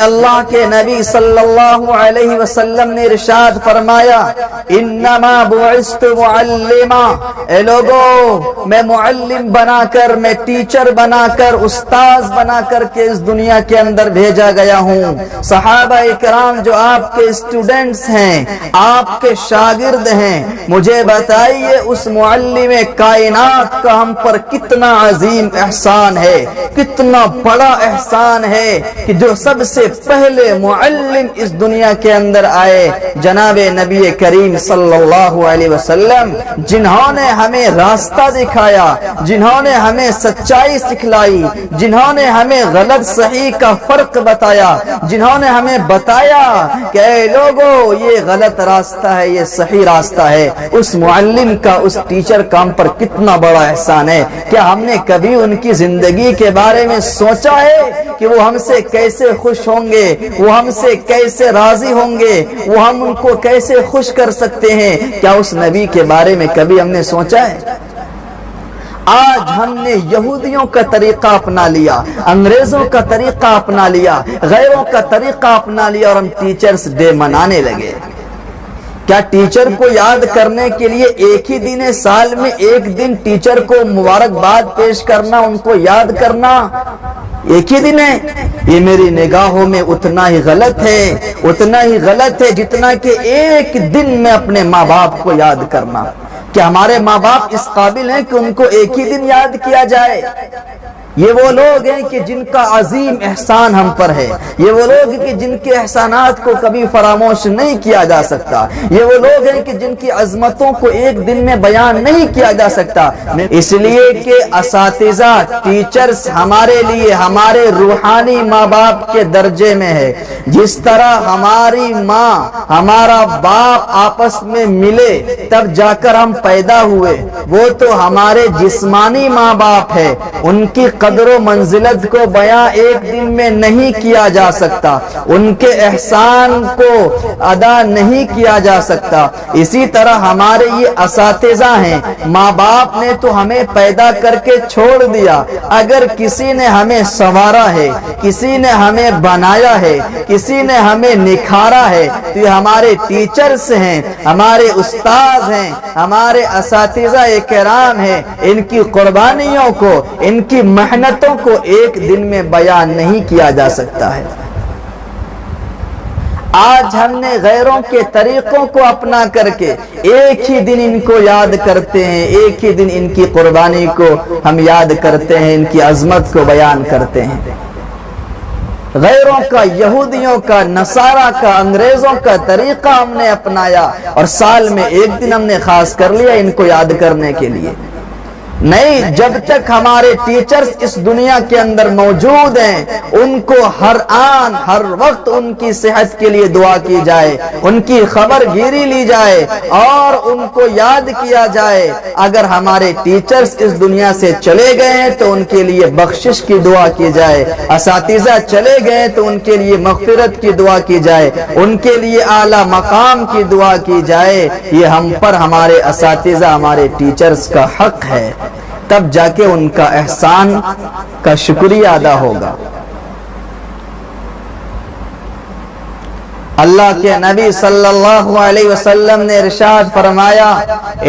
اللہ کے نبی صلی اللہ علیہ وسلم نے ارشاد فرمایا انما بعثت معلما، اے لوگوں میں معلم بنا کر، میں ٹیچر بنا کر، استاذ بنا کر کے اس دنیا کے اندر بھیجا گیا ہوں۔ صحابہ اکرام جو آپ کے اسٹوڈنٹس ہیں، آپ کے شاگرد ہیں، مجھے بتائیے اس معلم کائنات کا ہم پر کتنا عظیم احسان ہے، کتنا بڑا احسان ہے کہ جو سب سے پہلے معلم اس دنیا کے اندر آئے، جناب نبی کریم صلی اللہ علیہ وسلم، جنہوں نے ہمیں راستہ دکھایا، جنہوں نے ہمیں سچائی سکھلائی، جنہوں نے ہمیں غلط صحیح کا فرق بتایا، جنہوں نے ہمیں بتایا کہ اے لوگوں یہ غلط راستہ ہے، یہ صحیح راستہ ہے، اس معلم کا، اس ٹیچر کا ہم پر کتنا بڑا احسان ہے۔ کیا ہم نے کبھی ان کی زندگی کے بارے میں سوچا ہے کہ وہ ہم سے کیسے خوش ہوں گے، وہ ہم سے کیسے راضی ہوں گے، وہ ہم ان کو کیسے خوش کر سکتے ہیں؟ کیا اس نبی کے بارے میں کبھی ہم نے سوچا ہے؟ آج ہم نے یہودیوں کا طریقہ اپنا لیا، انگریزوں کا طریقہ اپنا لیا، غیروں کا طریقہ اپنا لیا اور ہم ٹیچرز ڈے منانے لگے۔ کیا ٹیچر کو یاد کرنے کے لیے ایک ہی دن ہے، سال میں ایک دن ٹیچر کو مبارکباد پیش کرنا، ان کو یاد کرنا ایک ہی دن ہے؟ یہ میری نگاہوں میں اتنا ہی غلط ہے، اتنا ہی غلط ہے جتنا کہ ایک دن میں اپنے ماں باپ کو یاد کرنا۔ کیا ہمارے ماں باپ اس قابل ہیں کہ ان کو ایک ہی دن یاد کیا جائے؟ یہ وہ لوگ ہیں کہ جن کا عظیم احسان ہم پر ہے، یہ وہ لوگ ہیں کہ جن کے احسانات کو کبھی فراموش نہیں کیا جا سکتا، یہ وہ لوگ ہیں کہ جن کی عظمتوں کو ایک دن میں بیان نہیں کیا جا سکتا، اس لیے کہ اساتذہ، ٹیچرز ہمارے لیے ہمارے روحانی ماں باپ کے درجے میں ہے۔ جس طرح ہماری ماں، ہمارا باپ آپس میں ملے تب جا کر ہم پیدا ہوئے، وہ تو ہمارے جسمانی ماں باپ ہے، ان کی قدر و منزلت کو بیان ایک دن میں نہیں کیا جا سکتا، ان کے احسان کو ادا نہیں کیا جا سکتا۔ اسی طرح ہمارے یہ اساتذہ ہیں، ماں باپ نے تو ہمیں پیدا کر کے چھوڑ دیا، اگر کسی نے ہمیں سنوارا ہے، کسی نے ہمیں بنایا ہے، کسی نے ہمیں نکھارا ہے تو یہ ہمارے ٹیچرز ہیں، ہمارے استاذ ہیں، ہمارے اساتذہ کرام ہیں۔ ان کی قربانیوں کو، ان کی محنتوں کو ایک دن میں بیان نہیں کیا جا سکتا ہے۔ آج ہم نے غیروں کے طریقوں کو اپنا کر کے ایک ہی دن ان کو یاد کرتے ہیں، ایک ہی دن ان کی قربانی کو ہم یاد کرتے ہیں، ان کی عظمت کو بیان کرتے ہیں۔ غیروں کا، یہودیوں کا، نصارہ کا، انگریزوں کا طریقہ ہم نے اپنایا اور سال میں ایک دن ہم نے خاص کر لیا ان کو یاد کرنے کے لیے۔ نہیں، جب تک ہمارے ٹیچرز اس دنیا کے اندر موجود ہیں ان کو ہر آن ہر وقت ان کی صحت کے لیے دعا کی جائے، ان کی خبر گیری لی جائے اور ان کو یاد کیا جائے۔ اگر ہمارے ٹیچرز اس دنیا سے چلے گئے ہیں تو ان کے لیے بخشش کی دعا کی جائے، اساتذہ چلے گئے تو ان کے لیے مغفرت کی دعا کی جائے، ان کے لیے اعلیٰ مقام کی دعا کی جائے۔ یہ ہم پر، ہمارے اساتذہ، ہمارے ٹیچرز کا حق ہے، تب جا کے ان کا احسان کا شکریہ ادا ہوگا۔ اللہ کے نبی صلی اللہ علیہ وسلم نے ارشاد فرمایا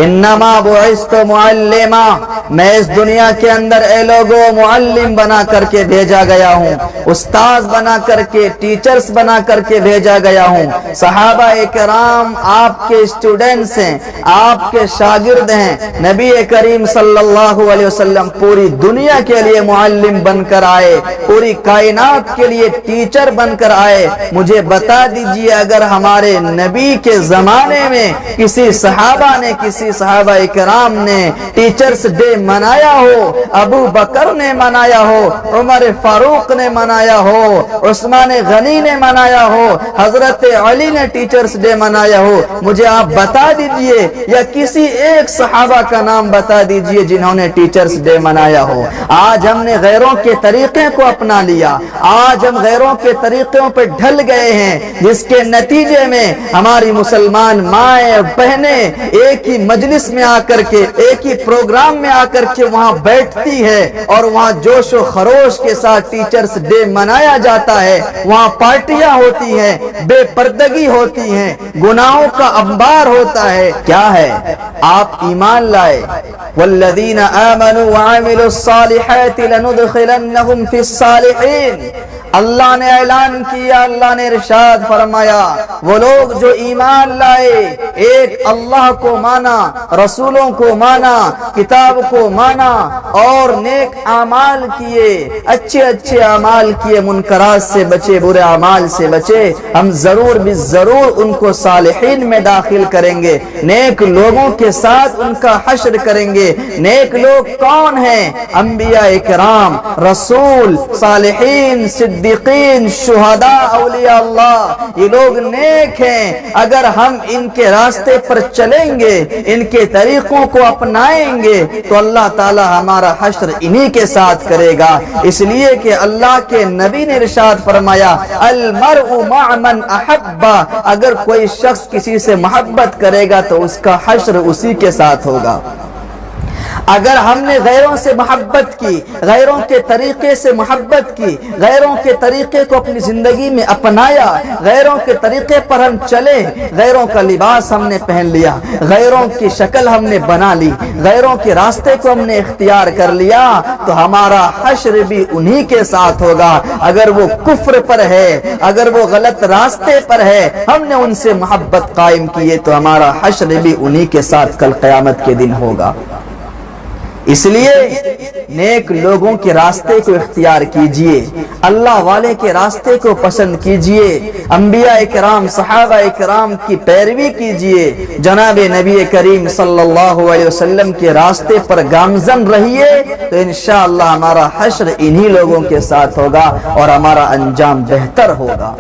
انما بعثت معلما، میں اس دنیا کے اندر اے لوگوں معلم بنا کر کے بھیجا گیا ہوں، استاذ بنا کر کے، ٹیچرز بنا کر کے بھیجا گیا ہوں۔ صحابہ کرام آپ کے اسٹوڈنٹس ہیں، آپ کے شاگرد ہیں۔ نبی کریم صلی اللہ علیہ وسلم پوری دنیا کے لیے معلم بن کر آئے، پوری کائنات کے لیے ٹیچر بن کر آئے۔ مجھے بتا دیجیے اگر ہمارے نبی کے زمانے میں کسی صحابہ نے، کسی صحابہ کرام نے ٹیچرز ڈے منایا ہو، ابو بکر نے منایا ہو، عمر فاروق نے منایا ہو، عثمان غنی نے منایا ہو، حضرت علی نے ٹیچرز ڈے منایا ہو، مجھے آپ بتا دیجئے، یا کسی ایک صحابہ کا نام بتا دیجئے جنہوں نے ٹیچرز ڈے منایا ہو۔ آج ہم نے غیروں کے طریقے کو اپنا لیا، آج ہم غیروں کے طریقوں پہ ڈھل گئے ہیں، جس کے نتیجے میں ہماری مسلمان مائیں اور بہنیں ایک ہی مجلس میں آ کر کے، ایک ہی پروگرام میں آ کر کے وہاں بیٹھتی ہے اور وہاں جوش و خروش کے ساتھ ٹیچرز ڈے منایا جاتا ہے، وہاں پارٹیاں ہوتی ہیں، بے پردگی ہوتی ہیں، گناہوں کا انبار ہوتا ہے۔ کیا ہے؟ آپ ایمان لائے، والذین آمنوا وعملوا الصالحات لندخلنہم فی الصالحین۔ اللہ نے اعلان کیا، اللہ نے ارشاد فرمایا، وہ لوگ جو ایمان لائے، ایک اللہ کو مانا، رسولوں کو مانا، کتاب کو مانا اور نیک اعمال کیے، اچھے اچھے اعمال کیے، منکرات سے بچے، برے اعمال سے بچے، ہم ضرور بالضرور ان کو صالحین میں داخل کریں گے، نیک لوگوں کے ساتھ ان کا حشر کریں گے۔ نیک لوگ کون ہیں؟ انبیاء کرام، رسول، صالحین، صدیقین، شہداء، اولیاء اللہ، یہ لوگ نیک ہیں۔ اگر ہم ان کے راستے پر چلیں گے، ان کے طریقوں کو اپنائیں گے تو اللہ تعالی ہمارا حشر انہی کے ساتھ کرے گا۔ اس لیے کہ اللہ کے نبی نے ارشاد فرمایا، المرء مع من احب، اگر کوئی شخص کسی سے محبت کرے گا تو اس کا حشر اسی کے ساتھ ہوگا۔ اگر ہم نے غیروں سے محبت کی، غیروں کے طریقے سے محبت کی، غیروں کے طریقے کو اپنی زندگی میں اپنایا، غیروں کے طریقے پر ہم چلے، غیروں کا لباس ہم نے پہن لیا، غیروں کی شکل ہم نے بنا لی، غیروں کے راستے کو ہم نے اختیار کر لیا، تو ہمارا حشر بھی انہی کے ساتھ ہوگا۔ اگر وہ کفر پر ہے، اگر وہ غلط راستے پر ہے، ہم نے ان سے محبت قائم کیے تو ہمارا حشر بھی انہی کے ساتھ کل قیامت کے دن ہوگا۔ اس لیے نیک لوگوں کے راستے کو اختیار کیجئے، اللہ والے کے راستے کو پسند کیجئے، انبیاء کرام، صحابہ کرام کی پیروی کیجئے، جناب نبی کریم صلی اللہ علیہ وسلم کے راستے پر گامزن رہیے، تو انشاءاللہ ہمارا حشر انہی لوگوں کے ساتھ ہوگا اور ہمارا انجام بہتر ہوگا۔